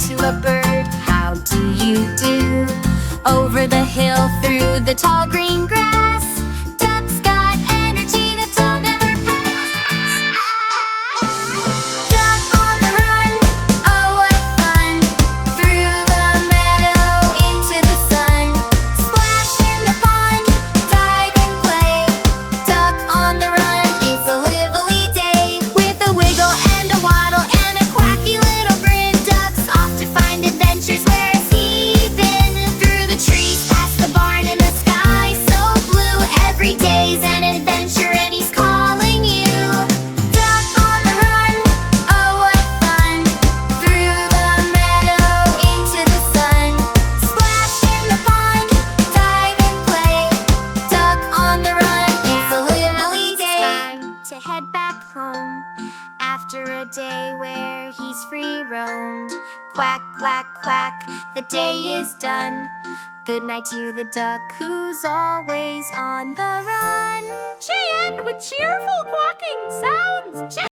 to a bird, how do you do? Over the hill, through the tall green grass, duck's got energy that don't ever pass. Duck on the run, oh what fun! Through the meadow, into the sun. Splash in the pond, dive and play. Duck on the run, it's a lively day. With a wiggle and a waddle and a quacky little grin, duck's off to find adventures. Where's he been? Through the trees, past the barn, in the sky so blue. Every day's an adventure and he's calling you. Duck on the run, oh what fun! Through the meadow, into the sun. Splash in the pond, dive and play. Duck on the run, it's a lively day. Time to head back home after a day where he's free roamed. Quack, quack, quack, the day is done. Good night to the duck who's always on the run. She end with cheerful quacking sounds.